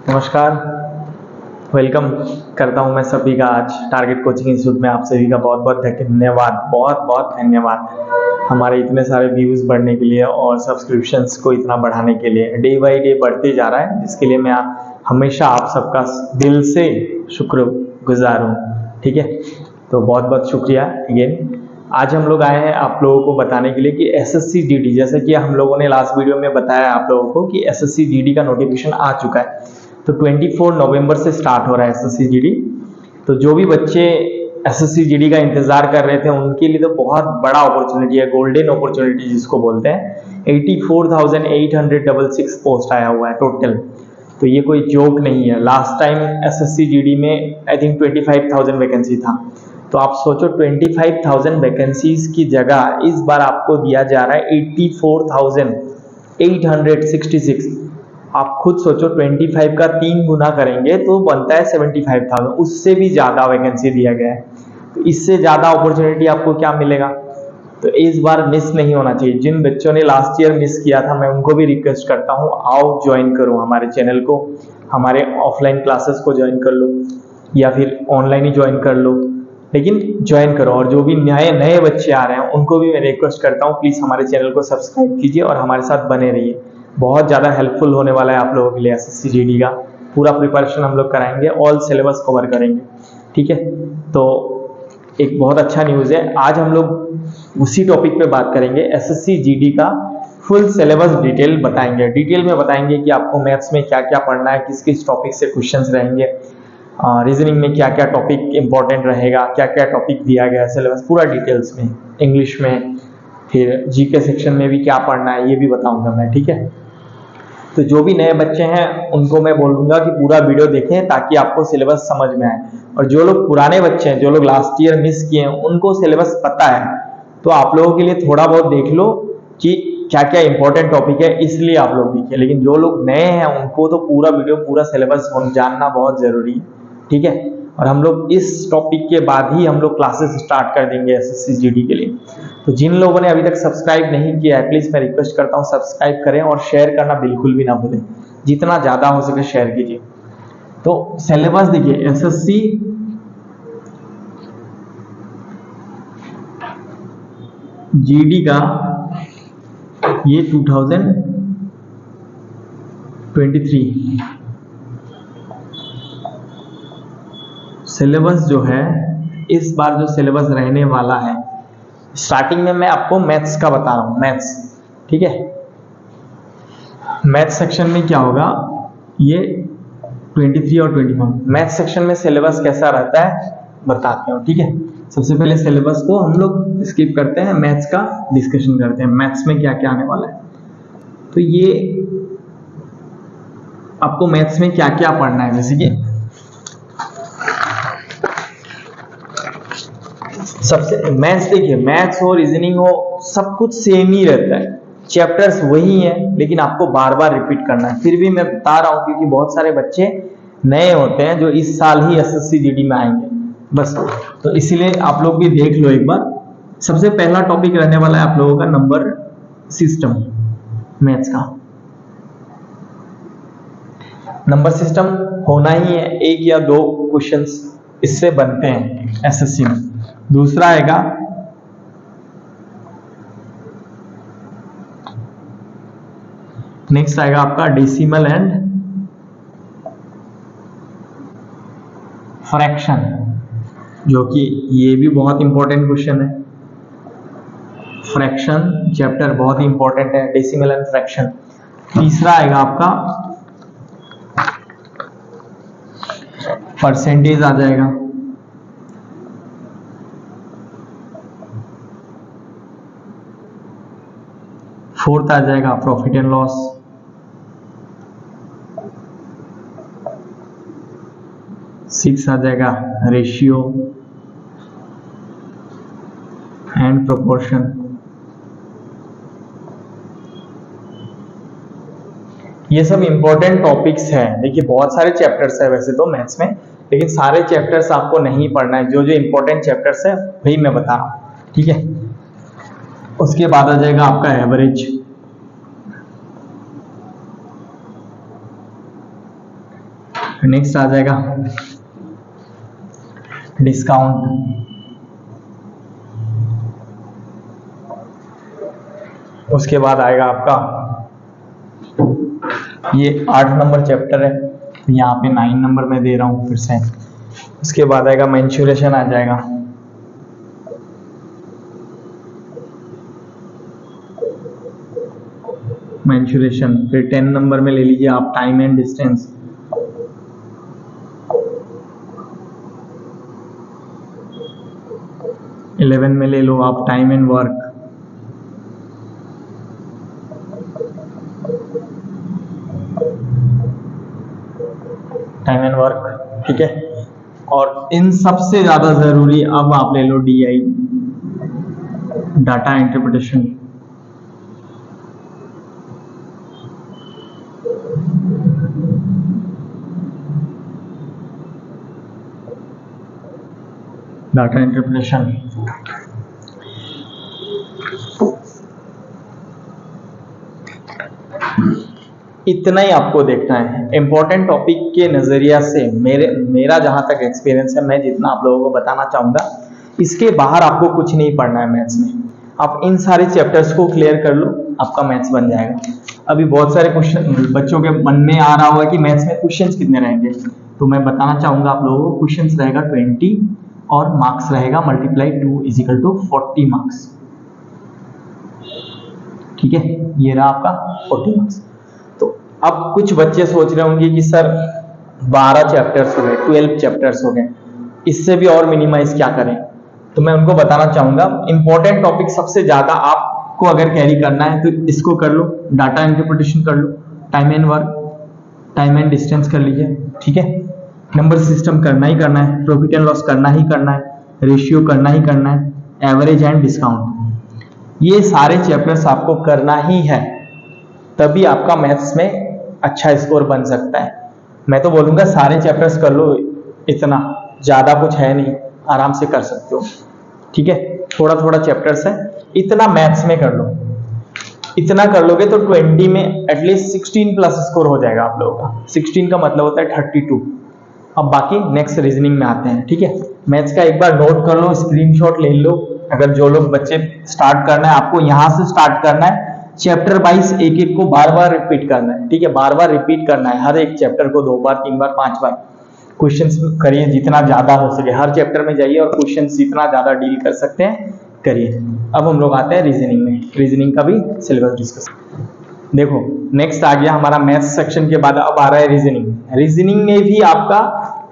नमस्कार। वेलकम करता हूं मैं सभी का आज टारगेट कोचिंग इंस्टीट्यूट में। आप सभी का बहुत बहुत धन्यवाद, बहुत बहुत धन्यवाद हमारे इतने सारे व्यूज़ बढ़ने के लिए और सब्सक्रिप्शंस को इतना बढ़ाने के लिए। डे बाय डे बढ़ते जा रहा है, जिसके लिए मैं हमेशा आप सबका दिल से शुक्रगुजार हूँ। ठीक है, तो बहुत बहुत शुक्रिया अगेन। आज हम लोग आए हैं आप लोगों को बताने के लिए कि एसएससी जीडी, जैसे कि हम लोगों ने लास्ट वीडियो में बताया आप लोगों को कि एसएससी जीडी का नोटिफिकेशन आ चुका है। तो 24 नवंबर से स्टार्ट हो रहा है एसएससी जीडी। तो जो भी बच्चे एसएससी जीडी का इंतजार कर रहे थे उनके लिए तो बहुत बड़ा अपॉर्चुनिटी है, गोल्डन अपॉर्चुनिटी जिसको बोलते हैं। 84,866 पोस्ट आया हुआ है टोटल। तो ये कोई जोक नहीं है। लास्ट टाइम एसएससी जीडी में आई थिंक 25,000 वैकेंसी था। तो आप सोचो 25,000 वैकेंसीज की जगह इस बार आपको दिया जा रहा है 84,866। आप खुद सोचो 25 का 3 गुना करेंगे तो बनता है 75,000, उससे भी ज़्यादा वैकेंसी दिया गया है। तो इससे ज़्यादा अपॉर्चुनिटी आपको क्या मिलेगा? तो इस बार मिस नहीं होना चाहिए। जिन बच्चों ने लास्ट ईयर मिस किया था, मैं उनको भी रिक्वेस्ट करता हूँ, आओ ज्वाइन करो हमारे चैनल को, हमारे ऑफलाइन क्लासेस को ज्वाइन कर लो या फिर ऑनलाइन ही ज्वाइन कर लो, लेकिन ज्वाइन करो। और जो भी नए बच्चे आ रहे हैं उनको भी मैं रिक्वेस्ट करता हूँ, प्लीज़ हमारे चैनल को सब्सक्राइब कीजिए और हमारे साथ बने रहिए। बहुत ज़्यादा हेल्पफुल होने वाला है आप लोगों के लिए एसएससी जीडी का। पूरा प्रिपरेशन हम लोग कराएंगे, ऑल सिलेबस कवर करेंगे। ठीक है, तो एक बहुत अच्छा न्यूज़ है। आज हम लोग उसी टॉपिक पे बात करेंगे, एसएससी जीडी का फुल सिलेबस डिटेल बताएंगे। डिटेल में बताएंगे कि आपको मैथ्स में क्या क्या पढ़ना है, किस किस टॉपिक से क्वेश्चंस रहेंगे, रीजनिंग में क्या क्या टॉपिक इंपॉर्टेंट रहेगा, क्या क्या टॉपिक दिया गया है सिलेबस पूरा डिटेल्स में, इंग्लिश में, फिर जीके सेक्शन में भी क्या पढ़ना है ये भी बताऊंगा मैं। ठीक है, तो जो भी नए बच्चे हैं उनको मैं बोलूंगा कि पूरा वीडियो देखें ताकि आपको सिलेबस समझ में आए। और जो लोग पुराने बच्चे हैं, जो लोग लास्ट ईयर मिस किए हैं, उनको सिलेबस पता है, तो आप लोगों के लिए थोड़ा बहुत देख लो कि क्या क्या इंपॉर्टेंट टॉपिक है, इसलिए आप लोग देखिए। लेकिन जो लोग नए हैं उनको तो पूरा वीडियो, पूरा सिलेबस जानना बहुत जरूरी है। ठीक है, और हम लोग इस टॉपिक के बाद ही हम लोग क्लासेस स्टार्ट कर देंगे एसएससी जीडी के लिए। तो जिन लोगों ने अभी तक सब्सक्राइब नहीं किया है, प्लीज मैं रिक्वेस्ट करता हूं सब्सक्राइब करें और शेयर करना बिल्कुल भी ना भूलें। जितना ज्यादा हो सके शेयर कीजिए। तो सिलेबस देखिए, एसएससी जीडी का ये 2023 सिलेबस जो है, इस बार जो सिलेबस रहने वाला है, स्टार्टिंग में मैं आपको मैथ्स का बता रहा हूं। मैथ्स, ठीक है, मैथ्स सेक्शन में क्या होगा, ये 23 और 24 मैथ्स सेक्शन में सिलेबस कैसा रहता है बताते हैं। ठीक है, सबसे पहले सिलेबस को हम लोग स्किप करते हैं, मैथ्स का डिस्कशन करते हैं। मैथ्स में क्या क्या आने वाला है, तो ये आपको मैथ्स में क्या क्या पढ़ना है, जैसे कि सबसे मैथ्स देखिए, मैथ्स हो रीजनिंग हो सब कुछ सेम ही रहता है, चैप्टर्स वही हैं, लेकिन आपको बार बार रिपीट करना है। फिर भी मैं बता रहा हूं क्योंकि बहुत सारे बच्चे नए होते हैं जो इस साल ही एसएससी जीडी में आएंगे बस, तो इसीलिए आप लोग भी देख लो एक बार। सबसे पहला टॉपिक रहने वाला है आप लोगों का नंबर सिस्टम। मैथ्स का नंबर सिस्टम होना ही है, 1 या 2 क्वेश्चंस इससे बनते हैं एसएससी में। दूसरा आएगा नेक्स्ट आएगा आपका डेसिमल एंड फ्रैक्शन, जो कि ये भी बहुत इंपॉर्टेंट क्वेश्चन है। फ्रैक्शन चैप्टर बहुत ही इंपॉर्टेंट है, डेसिमल एंड फ्रैक्शन। तीसरा आएगा आपका परसेंटेज आ जाएगा। फोर्थ आ जाएगा प्रॉफिट एंड लॉस। सिक्स आ जाएगा रेशियो एंड प्रोपोर्शन। ये सब इंपॉर्टेंट टॉपिक्स हैं। देखिए बहुत सारे चैप्टर्स है वैसे तो मैथ्स में, लेकिन सारे चैप्टर्स आपको नहीं पढ़ना है, जो जो इंपॉर्टेंट चैप्टर्स है वही मैं बता रहा हूं। ठीक है, उसके बाद आ जाएगा आपका एवरेज, नेक्स्ट आ जाएगा डिस्काउंट। उसके बाद आएगा आपका ये 8 नंबर चैप्टर है, तो यहाँ पे 9 नंबर में दे रहा हूँ फिर से। उसके बाद आएगा मेंसुरेशन आ जाएगा। मेंसुरेशन फिर 10 नंबर में ले लीजिए आप टाइम एंड डिस्टेंस। इलेवन में ले लो आप time and work. Time and work, ठीक है। और इन सबसे ज्यादा जरूरी अब आप ले लो DI, data interpretation. Data interpretation इतना ही आपको देखना है इंपॉर्टेंट टॉपिक के नजरिया से। मेरा जहां तक एक्सपीरियंस है, मैं जितना आप लोगों को बताना चाहूंगा, इसके बाहर आपको कुछ नहीं पढ़ना है मैथ्स में। आप इन सारे चैप्टर्स को क्लियर कर लो, आपका मैथ्स बन जाएगा। अभी बहुत सारे क्वेश्चन बच्चों के मन में आ रहा होगा कि मैथ्स में क्वेश्चंस कितने रहेंगे, तो मैं बताना चाहूंगा आप लोगों को, क्वेश्चंस रहेगा 20 और मार्क्स रहेगा मल्टीप्लाई 2 इजिकल टू 40 मार्क्स। ठीक है, ये रहा आपका 40 मार्क्स। तो अब कुछ बच्चे सोच रहे होंगे कि सर 12 चैप्टर्स हो गए, 12 चैप्टर्स हो गए, इससे भी और मिनिमाइज क्या करें। तो मैं उनको बताना चाहूंगा इंपॉर्टेंट टॉपिक सबसे ज्यादा आपको अगर कैरी करना है तो इसको कर लो, डाटा इंटरप्रिटेशन कर लो, time and work, time and distance कर लीजिए, ठीक है। नंबर सिस्टम करना ही करना है, प्रॉफिट एंड लॉस करना ही करना है, रेशियो करना ही करना है, एवरेज एंड डिस्काउंट, ये सारे चैप्टर्स आपको करना ही है, तभी आपका मैथ्स में अच्छा स्कोर बन सकता है। मैं तो बोलूंगा सारे चैप्टर्स कर लो, इतना ज्यादा कुछ है नहीं, आराम से कर सकते हो, ठीक है। थोड़ा थोड़ा चैप्टर्स है, इतना मैथ्स में कर लो। इतना कर लोगे तो 20 में एटलीस्ट 16 प्लस स्कोर हो जाएगा आप लोगों का। 16 का मतलब होता है 32। अब बाकी नेक्स्ट रीजनिंग में आते हैं, ठीक है। मैथ्स का एक बार नोट कर लो, स्क्रीनशॉट ले लो। अगर जो लोग बच्चे स्टार्ट करना है, आपको यहां से स्टार्ट करना है, चैप्टर वाइज एक एक को बार बार रिपीट करना है, ठीक है। बार बार रिपीट करना है, हर एक चैप्टर को 2 बार 3 बार 5 बार क्वेश्चंस करिए जितना ज्यादा हो सके। हर चैप्टर में जाइए और क्वेश्चंस जितना ज्यादा डील कर सकते हैं करिए। अब हम लोग आते हैं रीजनिंग में, रीजनिंग का भी सिलेबस डिस्कस। देखो नेक्स्ट आ गया हमारा मैथ्स सेक्शन के बाद, अब आ रहा है रीजनिंग। रीजनिंग में भी आपका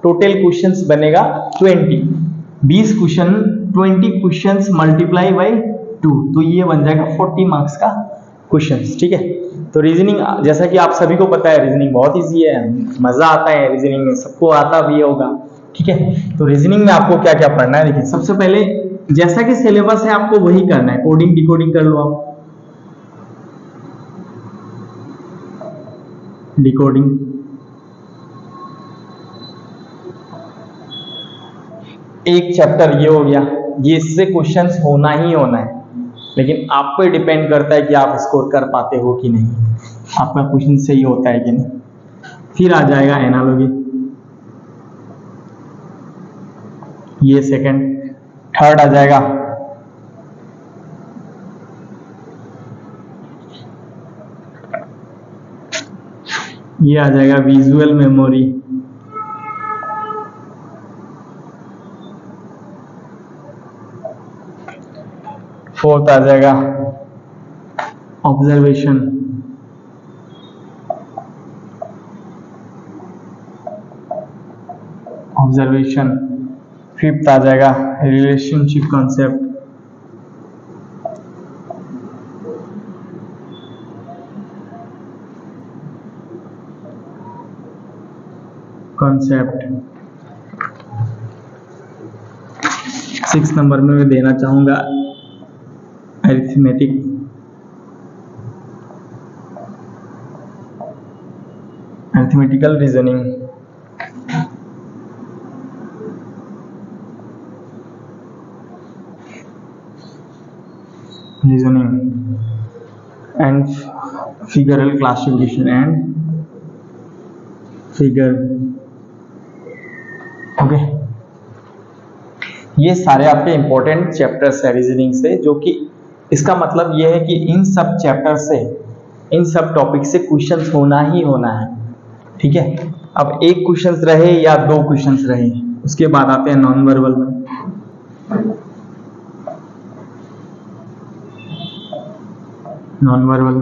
टोटल क्वेश्चंस बनेगा 20 क्वेश्चन, 20 क्वेश्चंस मल्टीप्लाई बाय 2, तो ये बन जाएगा 40 मार्क्स का क्वेश्चंस, ठीक है। तो रीजनिंग जैसा कि आप सभी को पता है, रीजनिंग बहुत इजी है, मजा आता है रीजनिंग में, सबको आता भी होगा, ठीक है। तो रीजनिंग में आपको क्या क्या पढ़ना है, देखिए सबसे पहले जैसा कि सिलेबस है आपको वही करना है, कोडिंग डिकोडिंग कर लो आप। डिकोडिंग, एक चैप्टर ये हो गया, ये इससे क्वेश्चंस होना ही होना है, लेकिन आप पे डिपेंड करता है कि आप स्कोर कर पाते हो कि नहीं, आपका क्वेश्चन सही होता है कि नहीं। फिर आ जाएगा एनालॉजी, ये सेकंड। थर्ड आ जाएगा ये आ जाएगा विजुअल मेमोरी। फोर्थ आ जाएगा ऑब्जर्वेशन। ऑब्जर्वेशन। फिफ्थ आ जाएगा रिलेशनशिप कॉन्सेप्ट। सिक्स नंबर में मैं देना चाहूंगा arithmetic. Arithmetical reasoning. And figural classification and figure okay, ये सारे आपके इंपॉर्टेंट चैप्टर्स है रीजनिंग से, जो कि इसका मतलब ये है कि इन सब चैप्टर से, इन सब टॉपिक से क्वेश्चंस होना ही होना है। ठीक है, अब एक क्वेश्चंस रहे या दो क्वेश्चंस रहे, उसके बाद आते हैं नॉन वर्बल में। Non verbal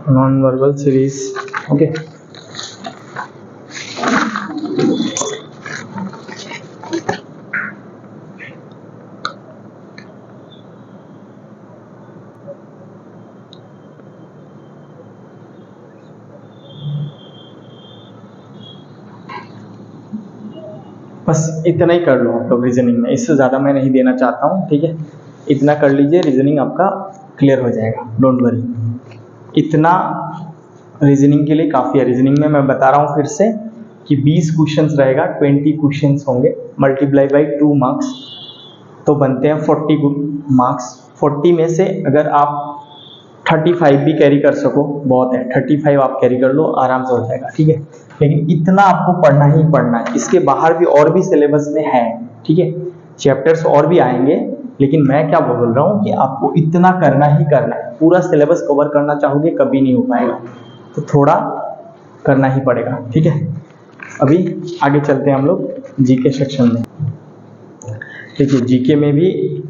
non verbal series. Okay, बस इतना ही कर लो आप लोग रीजनिंग में, इससे ज़्यादा मैं नहीं देना चाहता हूँ। ठीक है, इतना कर लीजिए, रीजनिंग आपका क्लियर हो जाएगा, डोंट वरी। इतना रीजनिंग के लिए काफ़ी है। रीजनिंग में मैं बता रहा हूँ फिर से कि 20 क्वेश्चंस रहेगा, 20 क्वेश्चंस होंगे, मल्टीप्लाई बाई 2 मार्क्स, तो बनते हैं 40 मार्क्स। 40 में से अगर आप 35 भी कैरी कर सको बहुत है, 35 आप कैरी कर लो, आराम से हो जाएगा। ठीक है, लेकिन इतना आपको पढ़ना ही पढ़ना है। इसके बाहर भी और भी सिलेबस में है, ठीक है, चैप्टर्स और भी आएंगे, लेकिन मैं क्या बोल रहा हूँ कि आपको इतना करना ही करना है। पूरा सिलेबस कवर करना चाहोगे कभी नहीं हो पाएगा, तो थोड़ा करना ही पड़ेगा। ठीक है, अभी आगे चलते हैं हम लोग जीके सेक्शन में। देखिए, जीके में भी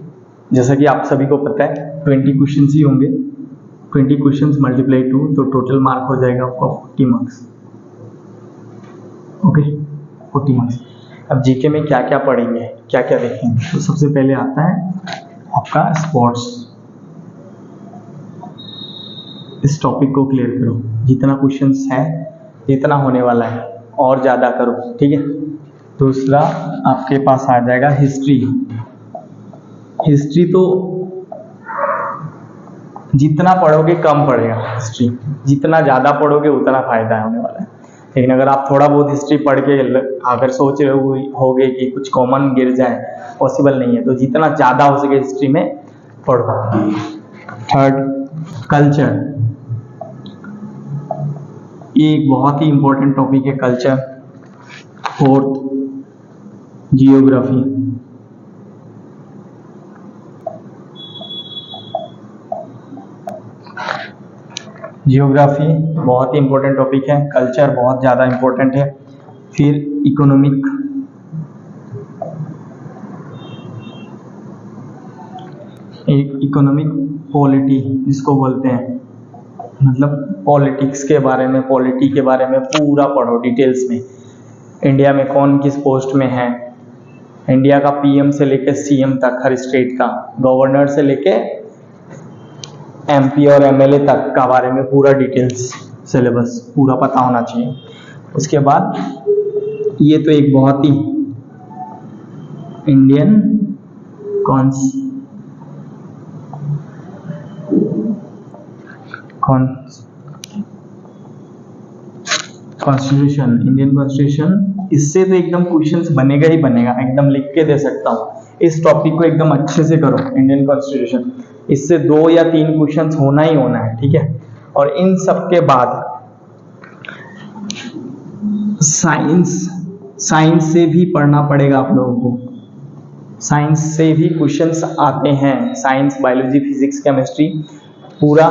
जैसा कि आप सभी को पता है 20 क्वेश्चन ही होंगे। 20 क्वेश्चन मल्टीप्लाई 2, तो टोटल मार्क हो जाएगा आपका 40 मार्क्स। Okay, 40 marks. अब जीके में क्या क्या पढ़ेंगे, क्या क्या देखेंगे, तो सबसे पहले आता है आपका स्पोर्ट्स। इस टॉपिक को क्लियर करो, जितना क्वेश्चंस है, जितना होने वाला है और ज़्यादा करो। ठीक है, दूसरा आपके पास आ जाएगा हिस्ट्री। हिस्ट्री तो जितना पढ़ोगे कम पड़ेगा, हिस्ट्री जितना ज़्यादा पढ़ोगे उतना फायदा होने वाला है। लेकिन अगर आप थोड़ा बहुत हिस्ट्री पढ़ के अगर सोच रहे होगे कि कुछ कॉमन गिर जाए, पॉसिबल नहीं है, तो जितना ज़्यादा हो सके हिस्ट्री में पढ़ो। थर्ड, कल्चर, ये एक बहुत ही इंपॉर्टेंट टॉपिक है कल्चर। Fourth, geography. जियोग्राफी बहुत ही इंपॉर्टेंट टॉपिक है, कल्चर बहुत ज़्यादा इंपॉर्टेंट है। फिर इकोनॉमिक, एक इकोनॉमिक पॉलिटी जिसको बोलते हैं, मतलब पॉलिटिक्स के बारे में, पॉलिटी के बारे में पूरा पढ़ो डिटेल्स में। इंडिया में कौन किस पोस्ट में है, इंडिया का पीएम से लेके सीएम तक, हर स्टेट का गवर्नर से लेके एमपी और एमएलए तक का बारे में पूरा डिटेल्स, सिलेबस पूरा पता होना चाहिए। उसके बाद ये तो एक बहुत ही इंडियन कॉन्स्टिट्यूशन, इंडियन कॉन्स्टिट्यूशन, इससे तो एकदम क्वेश्चंस बनेगा ही बनेगा, एकदम लिख के दे सकता हूँ। इस टॉपिक को एकदम अच्छे से करो, इंडियन कॉन्स्टिट्यूशन, इससे 2 या 3 क्वेश्चंस होना ही होना है। ठीक है, और इन सब के बाद साइंस से भी पढ़ना पड़ेगा आप लोगों को। साइंस से भी क्वेश्चंस आते हैं, साइंस, बायोलॉजी, फिजिक्स, केमिस्ट्री, पूरा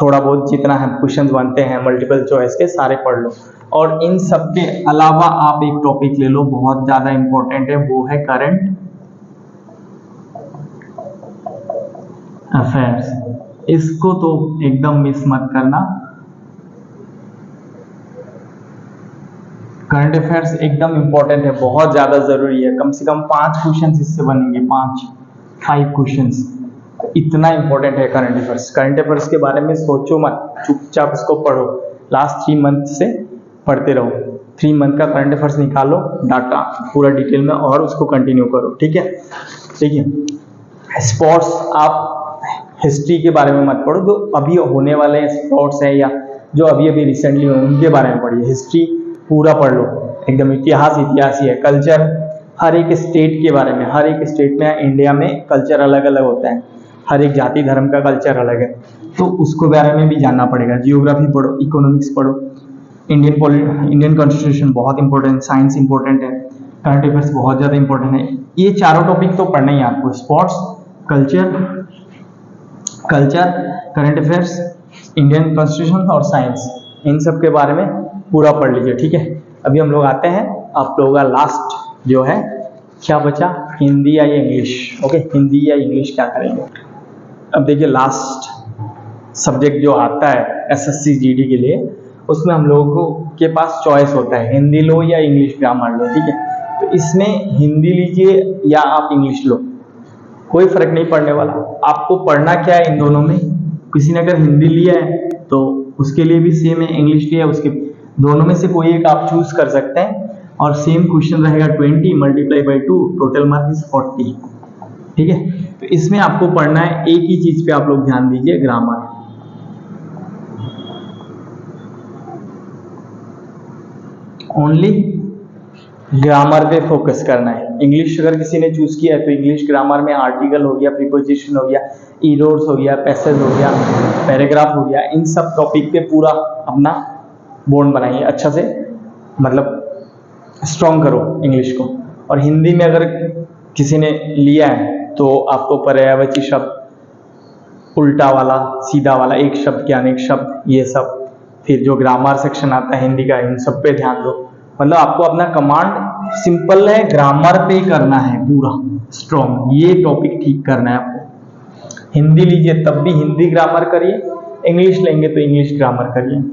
थोड़ा बहुत जितना है क्वेश्चंस बनते हैं मल्टीपल चॉइस के, सारे पढ़ लो। और इन सब के अलावा आप एक टॉपिक ले लो, बहुत ज़्यादा इंपॉर्टेंट है, वो है करंट अफेयर्स। इसको तो एकदम मिस मत करना। करंट अफेयर्स एकदम इंपॉर्टेंट है, बहुत ज़्यादा ज़रूरी है। कम से कम 5 क्वेश्चंस इससे बनेंगे, 5 क्वेश्चंस, इतना इंपॉर्टेंट है करंट अफेयर्स। करंट अफेयर्स के बारे में सोचो मत, चुपचाप इसको पढ़ो, लास्ट 3 मंथ से पढ़ते रहो। 3 मंथ का करंट अफेयर्स निकालो, डाटा पूरा डिटेल में, और उसको कंटिन्यू करो। ठीक है, ठीक है। स्पोर्ट्स, आप हिस्ट्री के बारे में मत पढ़ो, जो अभी होने वाले स्पोर्ट्स हैं या जो अभी अभी रिसेंटली हुए उनके बारे में पढ़िए। हिस्ट्री पूरा पढ़ लो, एकदम इतिहास ही है। कल्चर हर एक स्टेट के बारे में, हर एक स्टेट में इंडिया में कल्चर अलग अलग होता है, हर एक जाति धर्म का कल्चर अलग है, तो उसको बारे में भी जानना पड़ेगा। जियोग्राफी पढ़ो, इकोनॉमिक्स पढ़ो, इंडियन कॉन्स्टिट्यूशन बहुत इंपॉर्टेंट, साइंस इंपॉर्टेंट है, करंट अफेयर्स बहुत ज़्यादा इंपॉर्टेंट है। ये चारों टॉपिक तो पढ़ना ही है आपको, sports, culture, current affairs, Indian constitution और साइंस, इन सब के बारे में पूरा पढ़ लीजिए, ठीक है। अभी हम लोग आते हैं आप लोगों का लास्ट जो है, क्या बचा, हिंदी या इंग्लिश। ओके, हिंदी या इंग्लिश क्या करेंगे। अब देखिए लास्ट सब्जेक्ट जो आता है एसएससी जीडी के लिए, उसमें हम लोगों के पास चॉइस होता है, हिंदी लो या इंग्लिश ग्रामर लो, ठीक है। तो इसमें हिंदी लीजिए या आप इंग्लिश लो, कोई फर्क नहीं पड़ने वाला। आपको पढ़ना क्या है इन दोनों में, किसी ने अगर हिंदी लिया है तो उसके लिए भी सेम है, इंग्लिश लिया उसके, दोनों में से कोई एक आप चूज कर सकते हैं, और सेम क्वेश्चन रहेगा 20 multiply by 2, total mark is 40, ठीक है। तो इसमें आपको पढ़ना है, एक ही चीज पे आप लोग ध्यान दीजिए, ग्रामर। ओनली ग्रामर पे फोकस करना है। इंग्लिश अगर किसी ने चूज किया है तो इंग्लिश ग्रामर में आर्टिकल हो गया, प्रीपोजिशन हो गया, ईरोड्स हो गया, पैसेज हो गया, पैराग्राफ हो गया, इन सब टॉपिक पे पूरा अपना बोर्ड बनाइए अच्छा से, मतलब स्ट्रॉन्ग करो इंग्लिश को। और हिंदी में अगर किसी ने लिया है तो आपको पर्यायवाची शब्द, उल्टा वाला, सीधा वाला, एक शब्द के अनेक शब्द, ये सब, फिर जो ग्रामर सेक्शन आता है हिंदी का, इन सब पे ध्यान दो। मतलब आपको अपना कमांड सिंपल है, ग्रामर पे करना है पूरा स्ट्रॉन्ग, ये टॉपिक ठीक करना है आपको। हिंदी लीजिए तब भी हिंदी ग्रामर करिए, इंग्लिश लेंगे तो इंग्लिश ग्रामर करिए,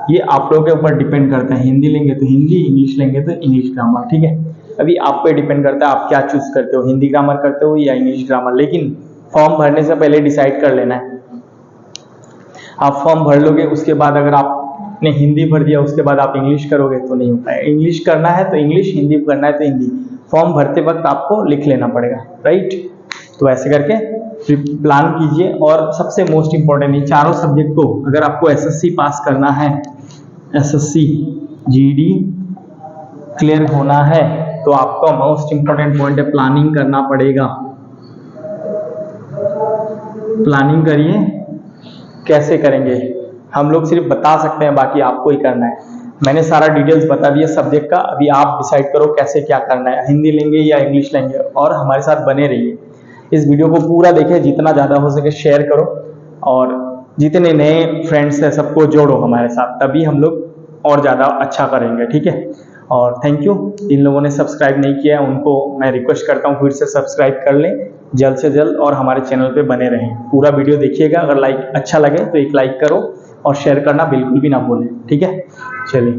ये आप लोगों के ऊपर डिपेंड करता है। हिंदी लेंगे तो हिंदी, इंग्लिश लेंगे तो इंग्लिश ग्रामर, ठीक है। अभी आप पे डिपेंड करता है आप क्या चूज करते हो, हिंदी ग्रामर करते हो या इंग्लिश ग्रामर। लेकिन फॉर्म भरने से पहले डिसाइड कर लेना है। आप फॉर्म भर लोगे, उसके बाद अगर आपने हिंदी भर दिया, उसके बाद आप इंग्लिश करोगे तो नहीं होता है। इंग्लिश करना है तो इंग्लिश, हिंदी करना है तो हिंदी, फॉर्म भरते वक्त आपको लिख लेना पड़ेगा, राइट। तो ऐसे करके प्लान कीजिए। और सबसे मोस्ट इंपॉर्टेंट, ये चारों सब्जेक्ट को अगर आपको एसएससी पास करना है, एसएससी जीडी क्लियर होना है, तो आपका मोस्ट इंपॉर्टेंट पॉइंट है प्लानिंग करना पड़ेगा। प्लानिंग करिए, कैसे करेंगे हम लोग सिर्फ बता सकते हैं, बाकी आपको ही करना है। मैंने सारा डिटेल्स बता दिया सब्जेक्ट का, अभी आप डिसाइड करो कैसे क्या करना है, हिंदी लेंगे या इंग्लिश लेंगे। और हमारे साथ बने रहिए, इस वीडियो को पूरा देखें, जितना ज़्यादा हो सके शेयर करो, और जितने नए फ्रेंड्स हैं सबको जोड़ो हमारे साथ, तभी हम लोग और ज़्यादा अच्छा करेंगे, ठीक है। और थैंक यू, जिन लोगों ने सब्सक्राइब नहीं किया है उनको मैं रिक्वेस्ट करता हूँ फिर से सब्सक्राइब कर लें जल्द से जल्द, और हमारे चैनल पे बने रहें। पूरा वीडियो देखिएगा, अगर अच्छा लगे तो एक लाइक करो और शेयर करना बिल्कुल भी ना भूलें, ठीक है। चलिए।